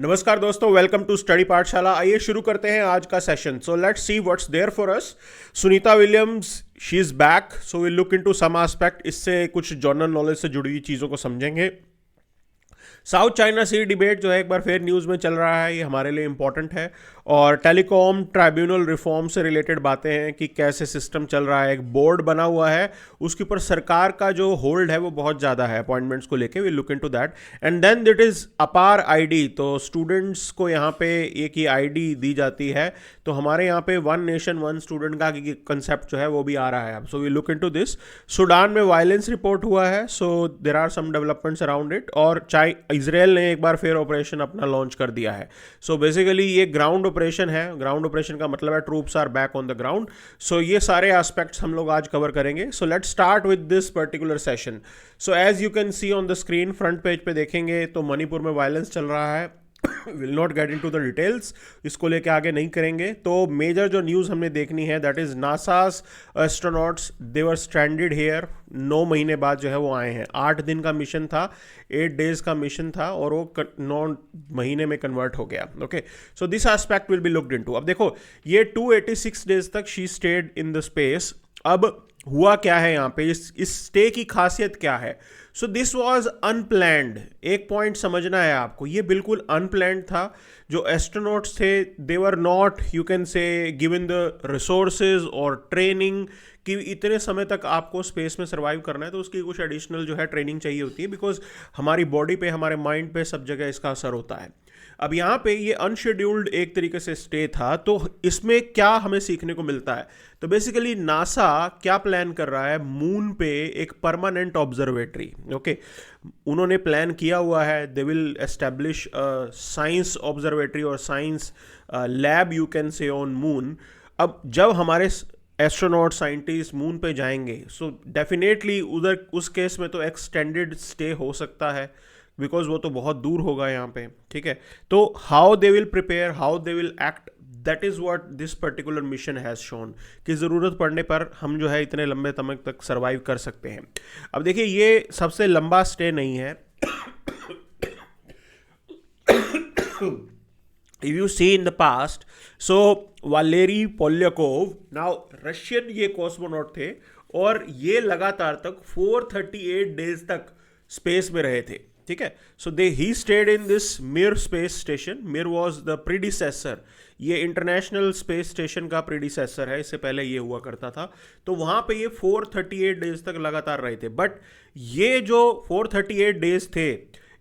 नमस्कार दोस्तों, welcome to study पाठशाला। आइए शुरू करते हैं आज का session. So let's see what's there for us. Sunita Williams, she is back, so will look into some aspect. इससे कुछ जर्नल नॉलेज से जुड़ी हुई चीज़ों को समझेंगे। साउथ चाइना सी डिबेट जो है एक बार फिर न्यूज़ में चल रहा है, ये हमारे लिए इंपॉर्टेंट है। और टेलीकॉम ट्राइब्यूनल रिफॉर्म से रिलेटेड बातें हैं कि कैसे सिस्टम चल रहा है। एक बोर्ड बना हुआ है, उसके ऊपर सरकार का जो होल्ड है वो बहुत ज़्यादा है अपॉइंटमेंट्स को लेके। We look into that and then that is APAAR ID. तो स्टूडेंट्स को यहाँ पे एक ही आईडी दी जाती है। तो हमारे यहाँ पे वन नेशन वन स्टूडेंट का कंसेप्ट जो है वो भी आ रहा है। So we look into this. Sudan में वायलेंस रिपोर्ट हुआ है, so there are some developments around it. और इजराइल ने एक बार फिर ऑपरेशन अपना लॉन्च कर दिया है। सो बेसिकली ये ग्राउंड ऑपरेशन है। ग्राउंड ऑपरेशन का मतलब है troops are back on the ground. So ये सारे एस्पेक्ट्स हम लोग आज कवर करेंगे। So let's start with this particular session. So as you can see on the screen, front page पे देखेंगे तो मणिपुर में वायलेंस चल रहा है। Will not get into the details, इसको लेके आगे नहीं करेंगे। तो मेजर जो न्यूज़ हमने देखनी है that is NASA's astronauts they were stranded here. 9 महीने बाद जो है वो आए हैं। 8 दिन का मिशन था, 8 डेज का मिशन था और वो 9 महीने में कन्वर्ट हो गया। Okay, so this aspect will be looked into. अब देखो, ये 286 डेज तक she stayed in the space. अब हुआ क्या है यहाँ पे, इस स्टे की खासियत क्या है? So this was unplanned. एक पॉइंट समझना है आपको, ये बिल्कुल अनप्लैंड था। जो एस्ट्रोनॉट्स थे they were not, you can say, given the resources और ट्रेनिंग कि इतने समय तक आपको स्पेस में सर्वाइव करना है, तो उसकी कुछ एडिशनल जो है ट्रेनिंग चाहिए होती है। बिकॉज हमारी बॉडी पे, हमारे माइंड पे, सब जगह इसका असर होता है। अब यहाँ पे ये अनशेड्यूल्ड एक तरीके से स्टे था, तो इसमें क्या हमें सीखने को मिलता है? तो बेसिकली नासा क्या प्लान कर रहा है, मून पे एक परमानेंट ऑब्जर्वेटरी। ओके, उन्होंने प्लान किया हुआ है। They will establish science observatory और science lab, you can say, on moon. अब जब हमारे एस्ट्रोनॉट साइंटिस्ट मून पे जाएंगे, सो डेफिनेटली उधर उस केस में तो एक्सटेंडेड स्टे हो सकता है, बिकॉज वो तो बहुत दूर होगा यहाँ पे। ठीक है, तो how they will prepare, how they will act, that is what this particular mission has shown कि ज़रूरत पड़ने पर हम जो है इतने लंबे समय तक सर्वाइव कर सकते हैं। अब देखिए, ये सबसे लंबा स्टे नहीं है। If you see in the past, so Valery Polyakov, now Russian ये कॉस्मोनॉट थे और ये लगातार तक 438 डेज तक स्पेस में रहे थे। ठीक है, सो ही स्टेड इन दिस मिर स्पेस स्टेशन। मिर वॉज द प्रीडिसेसर, ये इंटरनेशनल स्पेस स्टेशन का प्रीडिसेसर है, इससे पहले ये हुआ करता था। तो वहाँ पे ये 438 डेज तक लगातार रहे थे। बट ये जो 438 डेज थे,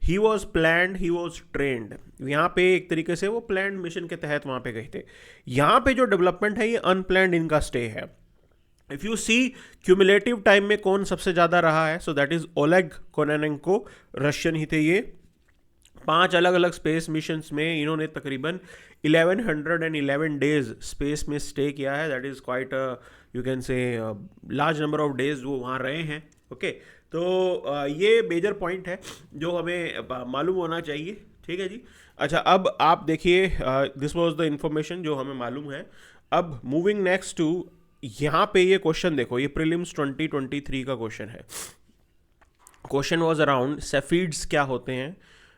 he was planned, he was trend. यहाँ पे एक तरीके से वो प्लैंड मिशन के तहत वहाँ पे गए थे। यहाँ पे जो डेवलपमेंट है ये अनप्लैंड इनका स्टे है। If you see cumulative time में कौन सबसे ज़्यादा रहा है, so that is Oleg Kononenko, Russian ही थे ये। 5 अलग अलग स्पेस मिशंस में इन्होंने तकरीबन 1111 डेज स्पेस में स्टे किया है। That is quite you can से लार्ज नंबर ऑफ डेज वो वहाँ रहे हैं। ओके, तो ये मेजर पॉइंट है जो हमें मालूम होना चाहिए। ठीक है जी। अच्छा, अब आप देखिए, दिस वाज द इंफॉर्मेशन जो हमें मालूम है। अब मूविंग नेक्स्ट टू, यहाँ पे ये क्वेश्चन देखो, ये प्रीलिम्स 2023 का क्वेश्चन है। क्वेश्चन वाज अराउंड सेफीड्स क्या होते हैं,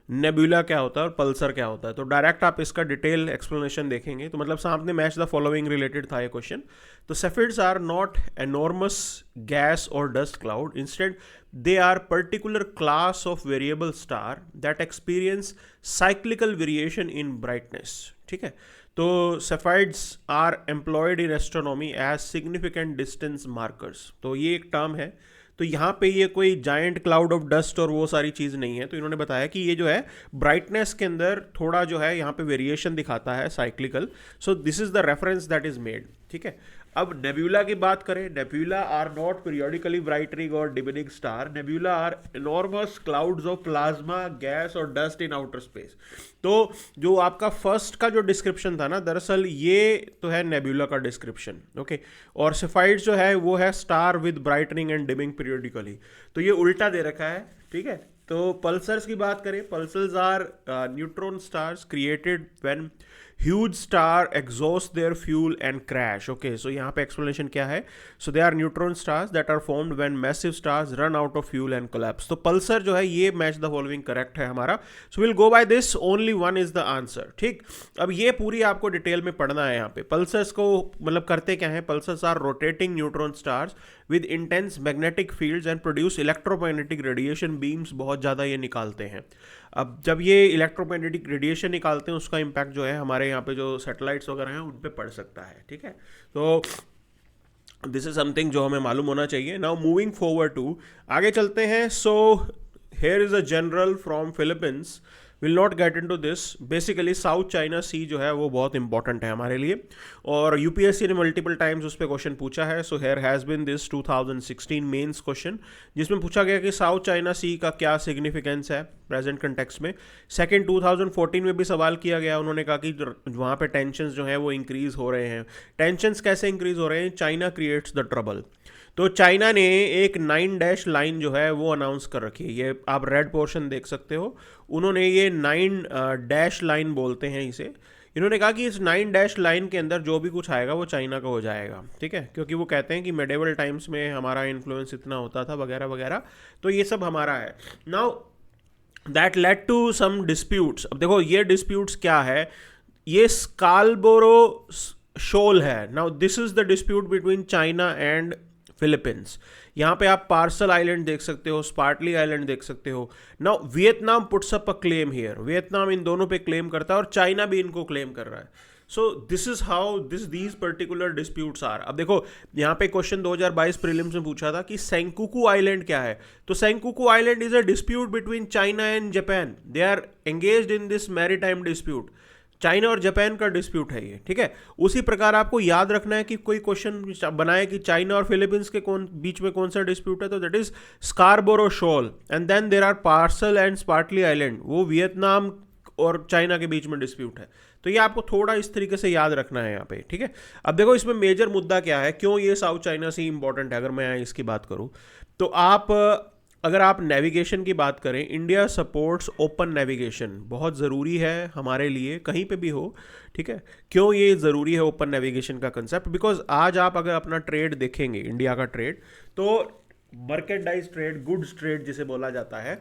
नेबुला क्या होता है और पल्सर क्या होता है। तो डायरेक्ट आप इसका डिटेल एक्सप्लेनेशन देखेंगे तो मतलब सामने मैच द फॉलोइंग रिलेटेड था ये क्वेश्चन। तो सेफिड्स आर नॉट एनॉर्मस गैस और dust cloud, instead they are particular class of variable star that experience cyclical variation in brightness। ठीक है, तो Cepheids are employed in astronomy as significant distance markers। तो ये एक टर्म है। तो यहाँ पे ये कोई जायंट क्लाउड ऑफ डस्ट और वो सारी चीज़ नहीं है। तो इन्होंने बताया कि ये जो है ब्राइटनेस के अंदर थोड़ा जो है यहाँ पे वेरिएशन दिखाता है, cyclical. So this is the reference that is made. ठीक है, अब नेब्यूला की बात करें, nebula are not periodically brightening और dimming star. Nebula are enormous clouds of plasma, gas और डस्ट इन आउटर स्पेस। तो जो आपका फर्स्ट का जो डिस्क्रिप्शन था ना, दरअसल ये तो है नेब्यूला का डिस्क्रिप्शन। ओके, और सेफाइड्स जो है वो है star with brightening and dimming periodically. तो ये उल्टा दे रखा है। ठीक है, तो पल्सर्स की बात करें, pulsars are neutron stars created when huge star exhaust their fuel and crash. Okay, so यहाँ पे एक्सप्लेनेशन क्या है? So they are neutron stars that are formed when massive stars run out of fuel and collapse. तो pulsar जो है ये match the following correct है हमारा. So will go by this, only one is the answer. ठीक, अब ये पूरी आपको डिटेल में पढ़ना है. यहाँ पे पल्सर्स को मतलब करते क्या है? Pulsars are rotating neutron stars with intense magnetic fields and produce electromagnetic radiation beams. बहुत ज़्यादा ये निकालते हैं. अब जब ये इलेक्ट्रोमैग्नेटिक रेडिएशन निकालते हैं उसका इम्पैक्ट जो है हमारे यहाँ पे जो सैटेलाइट्स वगैरह हैं उन पे पड़ सकता है. ठीक है, तो दिस इज समथिंग जो हमें मालूम होना चाहिए. नाउ मूविंग फॉरवर्ड टू, आगे चलते हैं. So here is a general from Philippines. Will not get into this. Basically South China Sea जो है वो बहुत इंपॉर्टेंट है हमारे लिए और यूपीएससी ने मल्टीपल टाइम्स उस पर क्वेश्चन पूछा है. So here has been this 2016 mains question जिसमें पूछा गया कि साउथ चाइना सी का क्या सिग्निफिकेंस है प्रेजेंट कंटेक्स्ट में. सेकंड 2014 में भी सवाल किया गया. उन्होंने कहा कि वहाँ पे टेंशन्स जो हैं वो इंक्रीज हो रहे हैं. टेंशन्स कैसे इंक्रीज हो रहे हैं? China creates the trouble. तो चाइना ने एक 9 डैश लाइन जो है वो अनाउंस कर रखी है. ये आप रेड पोर्शन देख सकते हो. उन्होंने ये 9 डैश लाइन बोलते हैं इसे. इन्होंने कहा कि इस 9 डैश लाइन के अंदर जो भी कुछ आएगा वो चाइना का हो जाएगा. ठीक है, क्योंकि वो कहते हैं कि मेडिवल टाइम्स में हमारा इन्फ्लुएंस इतना होता था वगैरह वगैरह. तो ये सब हमारा है. Now that led to some disputes. अब देखो ये डिस्प्यूट्स क्या है? ये स्कार्बोरो शोल है. Now this is the dispute between China and Philippines. यहाँ पे आप पार्सल आइलैंड देख सकते हो, स्पार्टली आइलैंड देख सकते हो. Now Vietnam puts up a claim here. Vietnam इन दोनों पे क्लेम करता है और चाइना भी इनको क्लेम कर रहा है. So this is how these particular disputes are. अब देखो यहाँ पे क्वेश्चन 2022 प्रीलिम्स में पूछा था कि सेंकुकू आइलैंड क्या है. तो Senkaku island is a dispute between China and Japan. They are engaged in this maritime dispute. China और जापान का डिस्प्यूट है ये. ठीक है, उसी प्रकार आपको याद रखना है कि कोई क्वेश्चन बनाए कि चाइना और फिलीपींस के बीच में कौन सा डिस्प्यूट है, तो that is Scarborough Shoal. And then there are Paracel and Spratly island, वो वियतनाम और चाइना के बीच में डिस्प्यूट है. तो ये आपको थोड़ा इस तरीके से याद रखना है यहाँ पे. ठीक है, अब देखो इसमें मेजर मुद्दा क्या है, क्यों ये साउथ चाइना सी इंपॉर्टेंट है. अगर मैं इसकी बात करूँ तो अगर आप नेविगेशन की बात करें, इंडिया सपोर्ट्स ओपन नेविगेशन. बहुत ज़रूरी है हमारे लिए कहीं पे भी हो. ठीक है, क्यों ये ज़रूरी है ओपन नेविगेशन का कंसेप्ट? बिकॉज आज आप अगर अपना ट्रेड देखेंगे, इंडिया का ट्रेड, तो मर्केंडाइज ट्रेड, गुड्स ट्रेड जिसे बोला जाता है,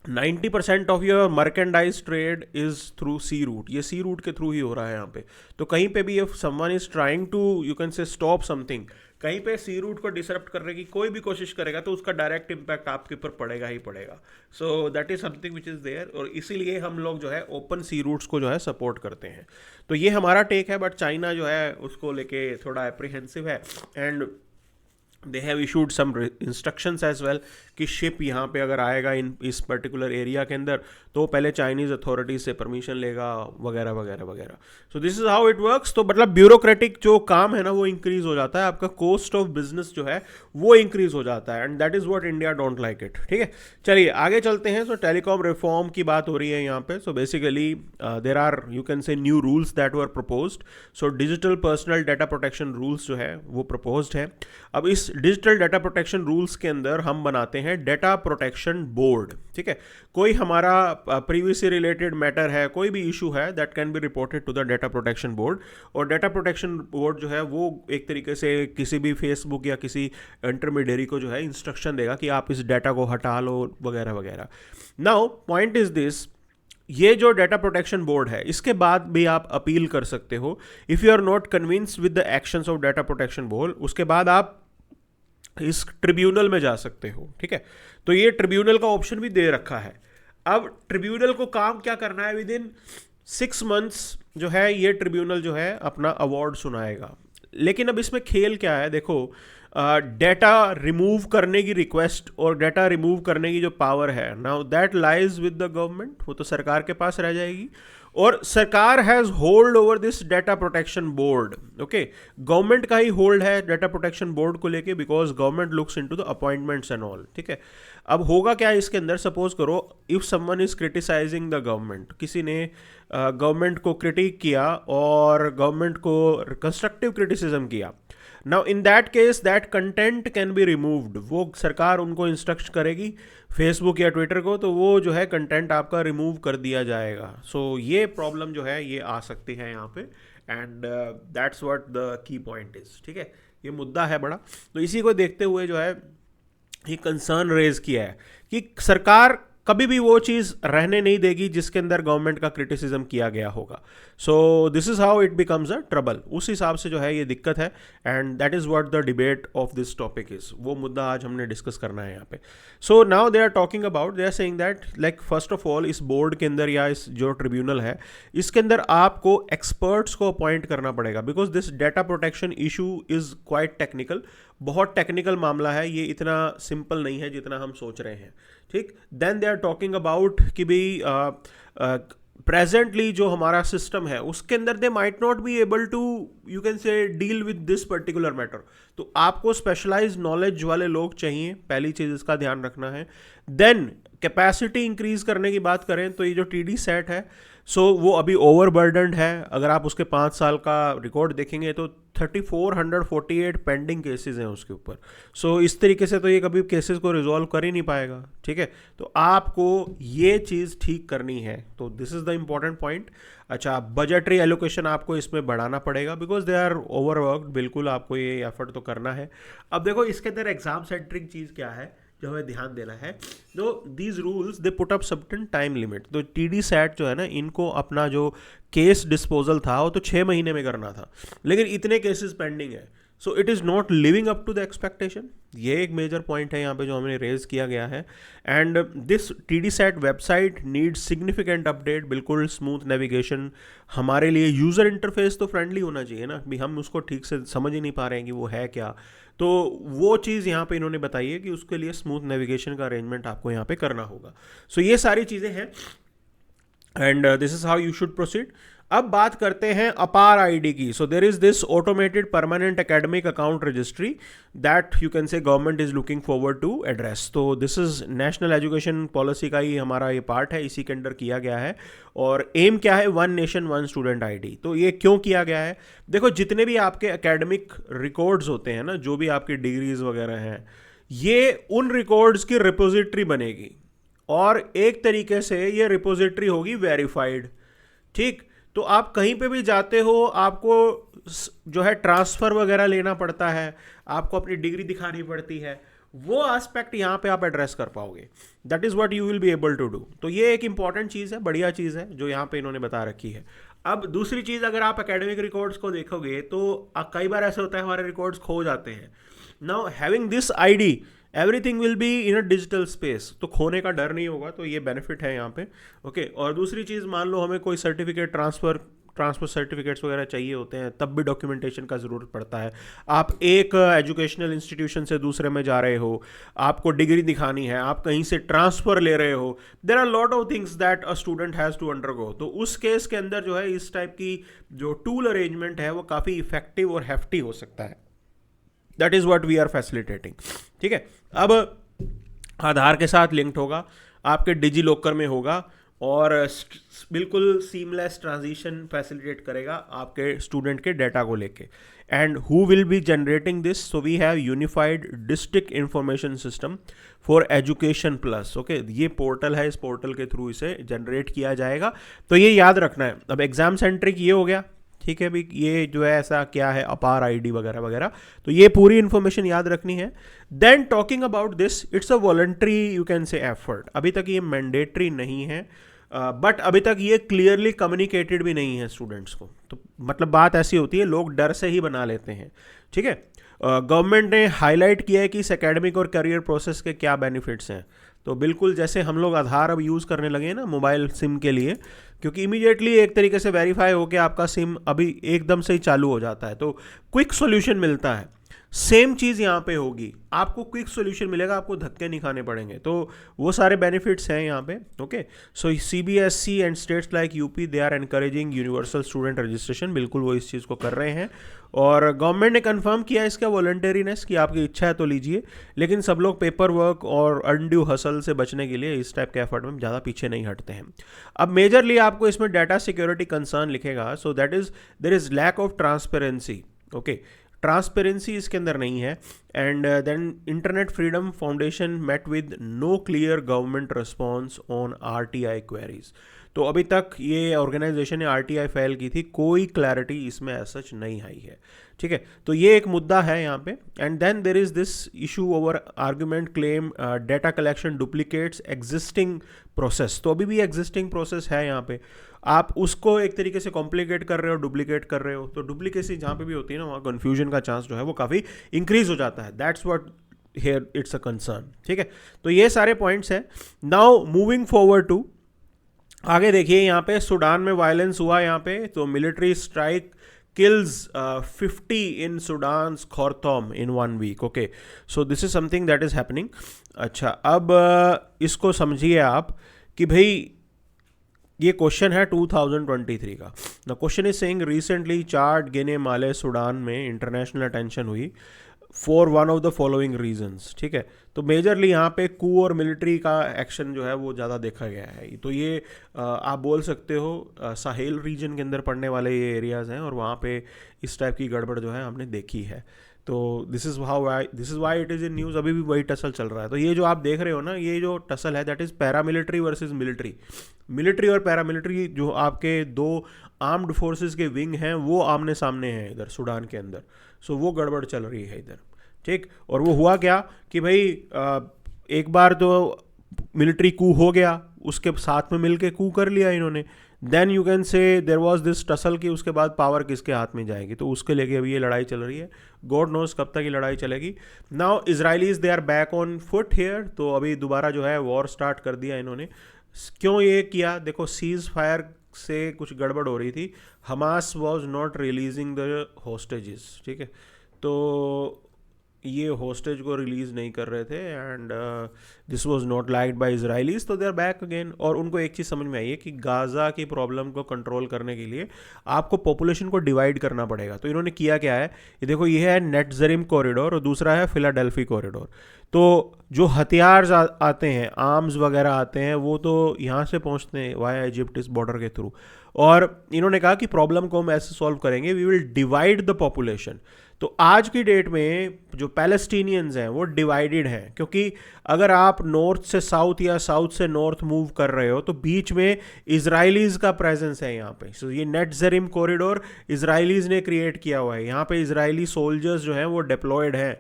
90% of your merchandise trade is through sea route. ये सी रूट के थ्रू ही हो रहा है यहाँ पे. तो कहीं पे भी if someone is trying to you can say stop something, कहीं पे सी रूट को डिसरप्ट करने की कोई भी कोशिश करेगा तो उसका डायरेक्ट इम्पैक्ट आपके ऊपर पड़ेगा ही पड़ेगा. So that is something which is there और इसीलिए हम लोग जो है ओपन सी रूट्स को जो है सपोर्ट करते हैं. तो ये हमारा टेक है. बट चाइना जो है उसको लेके थोड़ा एप्रीहेंसिव है and they have issued some instructions as well कि शिप यहाँ पे अगर आएगा इस पर्टिकुलर एरिया के अंदर तो पहले चाइनीज़ अथॉरिटीज से परमिशन लेगा वगैरह वगैरह वगैरह. सो this is how it works. तो मतलब ब्यूरोक्रेटिक जो काम है ना वो इंक्रीज हो जाता है, आपका कॉस्ट ऑफ बिजनेस जो है वो इंक्रीज हो जाता है. And that is what India don't like it. ठीक है, चलिए आगे चलते हैं. सो टेलीकॉम रिफॉर्म की बात हो रही है यहाँ पे. So basically there are you can say new rules that were proposed. So digital personal data protection rules जो है वो प्रपोज्ड है. अब इस डिजिटल डाटा प्रोटेक्शन रूल्स के अंदर हम बनाते हैं डेटा प्रोटेक्शन बोर्ड. ठीक है, कोई हमारा प्रीवियसली रिलेटेड मैटर है, कोई भी इशू है, that can be reported to the data protection board. और डेटा प्रोटेक्शन बोर्ड जो है वो एक तरीके से किसी भी फेसबुक या किसी इंटरमीडियरी को जो है इंस्ट्रक्शन देगा कि आप इस डाटा को हटा लो वगैरह वगैरह. नाउ पॉइंट इज दिस, ये जो डेटा प्रोटेक्शन बोर्ड है इसके बाद भी आप अपील कर सकते हो. If you are not convinced with the actions of data protection board, उसके बाद आप इस ट्रिब्यूनल में जा सकते हो. ठीक है, तो ये ट्रिब्यूनल का ऑप्शन भी दे रखा है. अब ट्रिब्यूनल को काम क्या करना है, विद इन 6 months जो है ये ट्रिब्यूनल जो है अपना अवार्ड सुनाएगा. लेकिन अब इसमें खेल क्या है, देखो डेटा रिमूव करने की रिक्वेस्ट और डेटा रिमूव करने की जो पावर है, now that lies with the government. वो तो सरकार के पास रह जाएगी और सरकार has hold over this data protection board. Okay, government का ही होल्ड है डेटा प्रोटेक्शन बोर्ड को लेके, because government looks into the appointments and all. ठीक है, अब होगा क्या इसके अंदर, सपोज करो if someone is criticising the government, किसी ने गवर्नमेंट को क्रिटिक किया और गवर्नमेंट को कंस्ट्रक्टिव क्रिटिसिज्म किया. Now in that case that content can be removed, वो सरकार उनको इंस्ट्रक्ट करेगी फेसबुक या ट्विटर को, तो वो जो है कंटेंट आपका रिमूव कर दिया जाएगा. सो ये प्रॉब्लम जो है ये आ सकती है यहाँ पे, and that's what the key point is. ठीक है, ये मुद्दा है बड़ा. तो इसी को देखते हुए जो है ये कंसर्न रेज किया है कि सरकार कभी भी वो चीज़ रहने नहीं देगी जिसके अंदर गवर्नमेंट का क्रिटिसिज्म किया गया होगा. So this is how it becomes a trouble. उस हिसाब से जो है ये दिक्कत है, and that is what the debate of this topic is. वो मुद्दा आज हमने डिस्कस करना है यहाँ पे. So now they are talking about, they are saying that like first of all इस बोर्ड के अंदर या इस जो ट्रिब्यूनल है इसके अंदर आपको एक्सपर्ट्स को अपॉइंट करना पड़ेगा, because this data protection issue is quite technical. बहुत टेक्निकल मामला है ये, इतना सिंपल नहीं है जितना हम सोच रहे हैं. ठीक, then they are talking about कि भाई प्रेजेंटली जो हमारा सिस्टम है उसके अंदर they might not be able to you can say deal with this particular matter. तो आपको स्पेशलाइज्ड नॉलेज वाले लोग चाहिए, पहली चीज़ इसका ध्यान रखना है. देन कैपेसिटी इंक्रीज करने की बात करें तो ये जो TD सेट है वो अभी ओवरबर्डनड है. अगर आप उसके 5 साल का रिकॉर्ड देखेंगे तो 3448 पेंडिंग केसेस हैं उसके ऊपर. इस तरीके से तो ये कभी केसेस को रिजॉल्व कर ही नहीं पाएगा. ठीक है, तो आपको ये चीज़ ठीक करनी है. तो this is the important point. अच्छा, बजटरी एलोकेशन आपको इसमें बढ़ाना पड़ेगा बिकॉज दे आर ओवरवर्कड. बिल्कुल आपको ये एफर्ट तो करना है. अब देखो इसके अंदर एग्जाम सेंट्रिक चीज़ क्या है जो हमें ध्यान देना है. तो these rules they put up certain time limit. तो TD सेट जो है ना, इनको अपना जो केस डिस्पोजल था वो तो 6 महीने में करना था, लेकिन इतने केसेस पेंडिंग है. So it is not living up to the expectation. ये एक मेजर पॉइंट है यहाँ पे जो हमने रेज किया गया है. And this TD set website needs significant update. बिल्कुल स्मूथ नेविगेशन, हमारे लिए यूज़र इंटरफेस तो फ्रेंडली होना चाहिए ना, भी हम उसको ठीक से समझ ही नहीं पा रहे हैं कि वो है क्या. तो वो चीज़ यहाँ पे इन्होंने बताई है कि उसके लिए स्मूथ नेविगेशन का अरेंजमेंट आपको यहाँ पे करना होगा. ये सारी चीज़ें हैं, and this is how you should proceed. अब बात करते हैं अपार ID की. So there is this automated permanent academic account registry that you can say government is looking forward to address. तो this is National Education Policy का ही हमारा ये पार्ट है, इसी के अंडर किया गया है. और एम क्या है, 1 नेशन 1 स्टूडेंट ID. तो ये क्यों किया गया है? देखो जितने भी आपके एकेडमिक रिकॉर्ड्स होते हैं ना, जो भी आपकी डिग्रीज वगैरह हैं, ये उन रिकॉर्ड्स की रिपोजिटरी बनेगी, और एक तरीके से ये रिपोजिटरी होगी वेरीफाइड. ठीक, तो आप कहीं पे भी जाते हो, आपको जो है ट्रांसफ़र वगैरह लेना पड़ता है, आपको अपनी डिग्री दिखानी पड़ती है, वो एस्पेक्ट यहाँ पे आप एड्रेस कर पाओगे. That is what you will be able to do. तो ये एक इंपॉर्टेंट चीज़ है, बढ़िया चीज़ है जो यहाँ पे इन्होंने बता रखी है. अब दूसरी चीज़, अगर आप एकेडमिक रिकॉर्ड्स को देखोगे तो कई बार ऐसा होता है हमारे रिकॉर्ड्स खो जाते हैं. Now having this ID everything will be in a digital space, तो खोने का डर नहीं होगा. तो ये बेनिफिट है यहाँ पे. ओके, और दूसरी चीज़, मान लो हमें कोई सर्टिफिकेट ट्रांसफ़र सर्टिफिकेट्स वगैरह चाहिए होते हैं, तब भी डॉक्यूमेंटेशन का ज़रूरत पड़ता है. आप एक एजुकेशनल इंस्टीट्यूशन से दूसरे में जा रहे हो, आपको डिग्री दिखानी है, आप कहीं से ट्रांसफ़र ले रहे हो, there are lot of things that a student has to undergo. तो उस केस के अंदर जो है इस टाइप की जो टूल अरेंजमेंट है वो काफ़ी इफेक्टिव और हेफ्टी हो सकता है. That is what we are facilitating. ठीक है, अब आधार के साथ लिंक्ड होगा, आपके डिजी लॉकर में होगा, और बिल्कुल सीमलेस ट्रांजिशन फैसिलिटेट करेगा आपके स्टूडेंट के डाटा को लेके. And who will be generating this? So we have unified district information system for education plus. Okay, ये पोर्टल है, इस पोर्टल के थ्रू इसे जनरेट किया जाएगा. तो ये याद रखना है. अब एग्जाम सेंट्रिक ये हो गया. ठीक है भाई, ये जो है ऐसा क्या है, अपार ID वगैरह वगैरह, तो ये पूरी इन्फॉर्मेशन याद रखनी है. Then talking about this, it's a voluntary you can say effort. अभी तक ये मैंडेटरी नहीं है, बट अभी तक ये क्लियरली कम्युनिकेटेड भी नहीं है स्टूडेंट्स को. तो मतलब बात ऐसी होती है, लोग डर से ही बना लेते हैं. ठीक है, गवर्नमेंट ने हाईलाइट किया है कि इस एकेडमिक और करियर प्रोसेस के क्या बेनिफिट्स हैं. तो बिल्कुल जैसे हम लोग आधार अब यूज़ करने लगे हैं ना मोबाइल सिम के लिए, क्योंकि इमीडिएटली एक तरीके से वेरीफाई होकर आपका सिम अभी एकदम से ही चालू हो जाता है, तो क्विक सॉल्यूशन मिलता है. सेम चीज़ यहाँ पे होगी, आपको क्विक सॉल्यूशन मिलेगा, आपको धक्के नहीं खाने पड़ेंगे. तो वो सारे बेनिफिट्स हैं यहाँ पे. Okay, so CBSE and states like UP they are encouraging universal student registration. बिल्कुल वो इस चीज़ को कर रहे हैं, और गवर्नमेंट ने कंफर्म किया इसका वॉलंटरीनेस कि आपकी इच्छा है तो लीजिए, लेकिन सब लोग पेपर वर्क और अनड्यू हसल से बचने के लिए इस टाइप के एफर्ट में ज़्यादा पीछे नहीं हटते हैं. अब मेजरली आपको इसमें डाटा सिक्योरिटी कंसर्न लिखेगा. So that is there is lack of transparency. Okay, transparency इसके अंदर नहीं है। And then internet freedom foundation met with no clear government response on RTI queries. तो अभी तक ये ऑर्गेनाइजेशन ने RTI फाइल की थी, कोई क्लैरिटी इसमें एज सच नहीं आई है, ठीक है। तो ये एक मुद्दा है यहाँ पे। And then there is this issue over argument claim data collection duplicates existing process. तो अभी भी एग्जिस्टिंग प्रोसेस है यहाँ पे, आप उसको एक तरीके से कॉम्प्लिकेट कर रहे हो, डुप्लीकेट कर रहे हो। तो डुप्लीकेसी जहाँ पे भी होती है ना, वहाँ कन्फ्यूजन का चांस जो है वो काफ़ी इंक्रीज हो जाता है। That's what here it's a concern, ठीक है। तो ये सारे पॉइंट्स हैं। नाउ मूविंग फॉरवर्ड टू आगे देखिए, यहाँ पे सूडान में वायलेंस हुआ यहाँ पे, तो military strike kills 50 in Sudan's Khartoum in 1 week. Okay, so this is something that is happening. अच्छा, अब इसको समझिए आप कि भाई ये क्वेश्चन है 2023 का। The question is saying recently Chad Guinea Mali Sudan में इंटरनेशनल अटेंशन हुई for one of the following reasons, ठीक है। तो मेजरली यहाँ पे कू और मिलिट्री का एक्शन जो है वो ज़्यादा देखा गया है। तो ये आप बोल सकते हो साहेल रीजन के अंदर पड़ने वाले ये एरियाज़ हैं, और वहाँ पे इस टाइप की गड़बड़ जो है हमने देखी है। तो this is why it is in news. अभी भी वही टसल चल रहा है। तो ये जो आप देख रहे हो ना, ये जो टसल है that is paramilitary versus military. Military और पैरामिलिट्री जो आपके दो आर्म्ड फोर्सेस के विंग हैं वो आमने सामने हैं इधर सूडान के अंदर। सो वो गड़बड़ चल रही है इधर, ठीक। और वो हुआ क्या कि भाई एक बार तो मिलिट्री कू हो गया, उसके साथ में मिलके कू कर लिया इन्होंने। Then you can say there was this tussle कि उसके बाद पावर किसके हाथ में जाएगी, तो उसके लेके अभी ये लड़ाई चल रही है। गॉड नोस कब तक ये लड़ाई चलेगी। Now Israelis they are back on foot here. तो अभी दोबारा जो है वॉर स्टार्ट कर दिया इन्होंने। क्यों ये किया? देखो, सीज फायर से कुछ गड़बड़ हो रही थी। Hamas was not releasing the hostages, ठीक है। तो ये होस्टेज को रिलीज़ नहीं कर रहे थे, and this was not liked by Israelis. तो दे आर बैक अगेन। और उनको एक चीज़ समझ में आई है कि गाज़ा की प्रॉब्लम को कंट्रोल करने के लिए आपको पॉपुलेशन को डिवाइड करना पड़ेगा। तो इन्होंने किया क्या है, ये देखो, ये है नेटजरिम कॉरिडोर और दूसरा है फिलाडेल्फी कॉरिडोर। तो जो हथियार आते हैं, आर्म्स वगैरह आते हैं, वो तो यहाँ से पहुँचते हैं वाया इजिप्ट इस बॉर्डर के थ्रू। और इन्होंने कहा कि प्रॉब्लम को हम ऐसे सॉल्व करेंगे, we will divide the population. तो आज की डेट में जो पैलेस्टीनियंस हैं वो डिवाइडेड हैं, क्योंकि अगर आप नॉर्थ से साउथ या साउथ से नॉर्थ मूव कर रहे हो तो बीच में इजराइलीज़ का प्रेजेंस है यहाँ पे। सो ये नेटजरिम कॉरिडोर इजराइलीज़ ने क्रिएट किया हुआ है। यहाँ पे इजरायली सोल्जर्स जो हैं वो डिप्लॉयड हैं।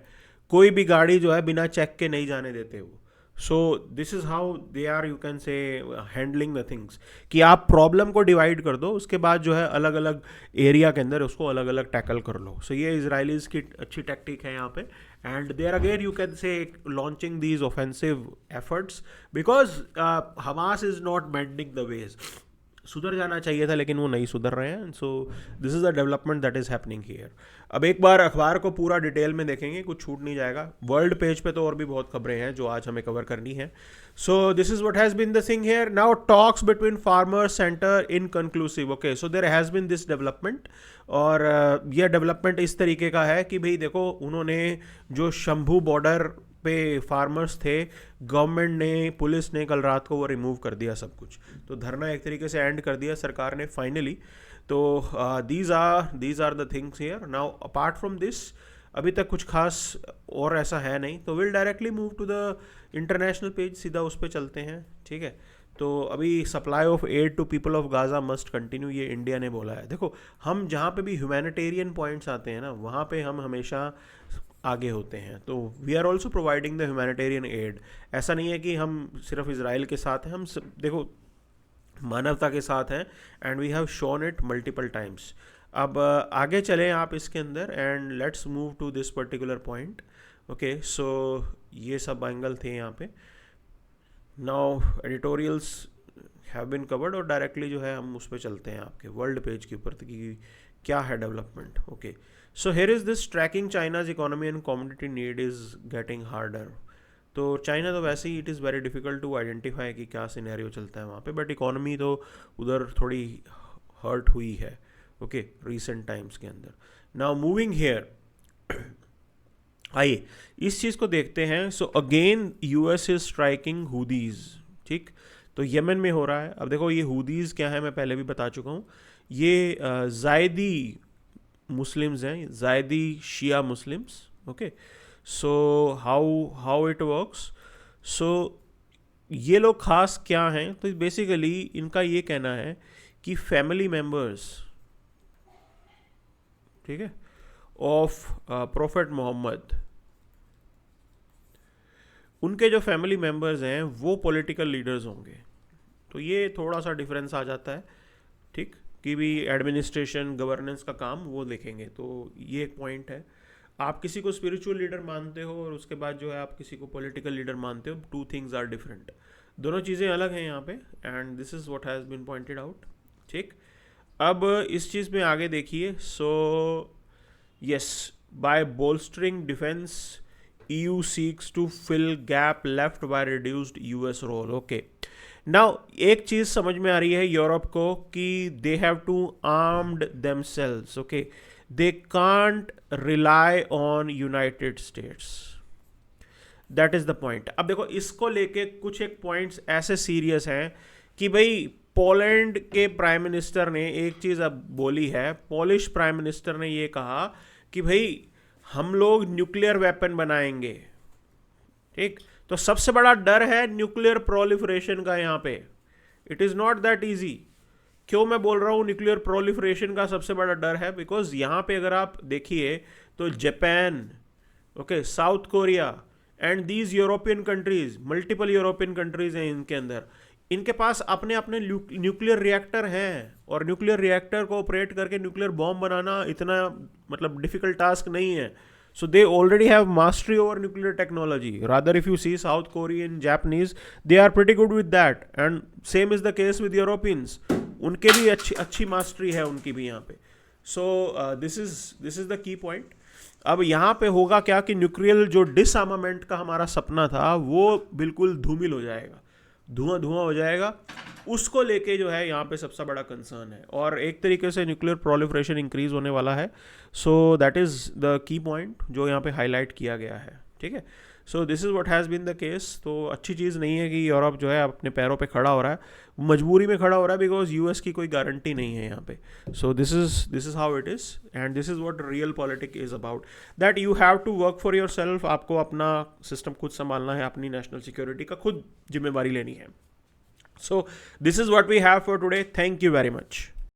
कोई भी गाड़ी जो है बिना चेक के नहीं जाने देते वो। So this is how they are, you can say, handling the things, कि आप प्रॉब्लम को डिवाइड कर दो, उसके बाद जो है अलग अलग एरिया के अंदर उसको अलग अलग टैकल कर लो। सो ये इजराइलीज़ की अच्छी टैक्टिक है यहाँ पे। And they are again, you can say, launching these offensive efforts because Hamas is not bending the wedge. सुधर जाना चाहिए था लेकिन वो नहीं सुधर रहे हैं। सो this is the development that is happening here. अब एक बार अखबार को पूरा डिटेल में देखेंगे, कुछ छूट नहीं जाएगा। वर्ल्ड पेज पे तो और भी बहुत खबरें हैं जो आज हमें कवर करनी है। So this is what has been the thing here. Now talks between farmers centre inconclusive. Okay, so there has been this development. और यह डेवलपमेंट इस तरीके का है कि भाई देखो, उन्होंने जो शंभू बॉर्डर पे फार्मर्स थे, गवर्नमेंट ने, पुलिस ने कल रात को वो रिमूव कर दिया सब कुछ। तो धरना एक तरीके से एंड कर दिया सरकार ने फाइनली। तो these are the things here. Now apart from this अभी तक कुछ खास और ऐसा है नहीं। तो will directly move to the international page, सीधा उस पर चलते हैं, ठीक है। तो अभी supply of aid to people of Gaza must continue, ये इंडिया ने बोला है। देखो, हम जहाँ पे भी ह्यूमैनिटेरियन पॉइंट्स आते हैं ना, वहाँ पे हम हमेशा आगे होते हैं। तो we are also providing the humanitarian aid. ऐसा नहीं है कि हम सिर्फ इजराइल के साथ हैं, हम देखो मानवता के साथ हैं, and we have shown it multiple times. अब आगे चलें आप इसके अंदर, and let's move to this particular point. Okay, so ये सब एंगल थे यहाँ पे। Now editorials have been covered, और डायरेक्टली जो है हम उस पर चलते हैं आपके वर्ल्ड पेज के ऊपर कि क्या है development. Okay, so here is this tracking China's economy and commodity need is getting harder. तो चाइना तो वैसे ही it is very difficult to identify कि क्या सिनेरियो चलता है वहाँ पे, बट इकोनॉमी तो उधर थोड़ी हर्ट हुई है, ओके, रिसेंट टाइम्स के अंदर। नाउ मूविंग हेयर, आइए इस चीज़ को देखते हैं। So again US is striking Houthis, ठीक। तो यमन में हो रहा है। अब देखो, ये हुदीज़ क्या है मैं पहले भी बता चुका हूँ। ये जायदी मुस्लिम्स हैं, Zaidi Shia Muslims. Okay, so how it works. So ये लोग खास क्या हैं, तो बेसिकली इनका ये कहना है कि फैमिली मेंबर्स, ठीक है, ऑफ प्रोफेट मोहम्मद, उनके जो फैमिली मेंबर्स हैं वो पॉलिटिकल लीडर्स होंगे. तो ये थोड़ा सा डिफरेंस आ जाता है, ठीक, कि भी एडमिनिस्ट्रेशन गवर्नेंस का काम वो देखेंगे. तो ये एक पॉइंट है. आप किसी को स्पिरिचुअल लीडर मानते हो और उसके बाद जो है आप किसी को पॉलिटिकल लीडर मानते हो, टू थिंग्स आर डिफरेंट. दोनों चीज़ें अलग हैं यहाँ पे, and this is what has been pointed out. ठीक, अब इस चीज़ में आगे देखिए. So yes, by bolstering defence EU seeks to fill gap left by reduced US role. Okay. Now एक चीज़ समझ में आ रही है यूरोप को कि they have to armed themselves. Okay. They can't rely on United States. That is the point. अब देखो इसको लेके कुछ एक पॉइंट्स ऐसे सीरियस हैं कि भाई पोलैंड के प्राइम मिनिस्टर ने एक चीज़ अब बोली है. पॉलिश प्राइम मिनिस्टर ने ये कहा कि भाई हम लोग न्यूक्लियर वेपन बनाएंगे. ठीक, तो सबसे बड़ा डर है न्यूक्लियर प्रोलिफरेशन का यहाँ पे. It is not that easy. क्यों मैं बोल रहा हूँ न्यूक्लियर प्रोलिफरेशन का सबसे बड़ा डर है? बिकॉज यहाँ पे अगर आप देखिए तो Japan, okay, south Korea and these European countries, multiple European countries हैं इनके अंदर, इनके पास अपने अपने न्यूक्लियर रिएक्टर हैं. और न्यूक्लियर रिएक्टर को ऑपरेट करके न्यूक्लियर बॉम्ब बनाना इतना मतलब डिफिकल्ट टास्क नहीं है. So they already have mastery over nuclear technology. Rather if you see South Korean, Japanese, they are pretty good with that. And same is the case with Europeans. उनके भी अच्छी mastery है उनकी भी यहाँ पे. So this is the key point. अब यहाँ पे होगा क्या कि न्यूक्लियर जो डिसआर्मामेंट का हमारा सपना था वो बिल्कुल धूमिल हो जाएगा, धुआं हो जाएगा. उसको लेके जो है यहाँ पे सबसे बड़ा कंसर्न है. और एक तरीके से न्यूक्लियर प्रोलिफरेशन इंक्रीज होने वाला है. So that is the key point जो यहाँ पे हाईलाइट किया गया है. ठीक है, so this is what has been the case. तो अच्छी चीज़ नहीं है कि यूरोप जो है अपने पैरों पे खड़ा हो रहा है, मजबूरी में खड़ा हो रहा है, बिकॉज यूएस की कोई गारंटी नहीं है यहाँ पे. So this is how it is, and this is what real politics is about. That you have to work for yourself. आपको अपना सिस्टम खुद संभालना है, अपनी नेशनल सिक्योरिटी का खुद जिम्मेवारी लेनी है. So this is what we have for today. Thank you very much.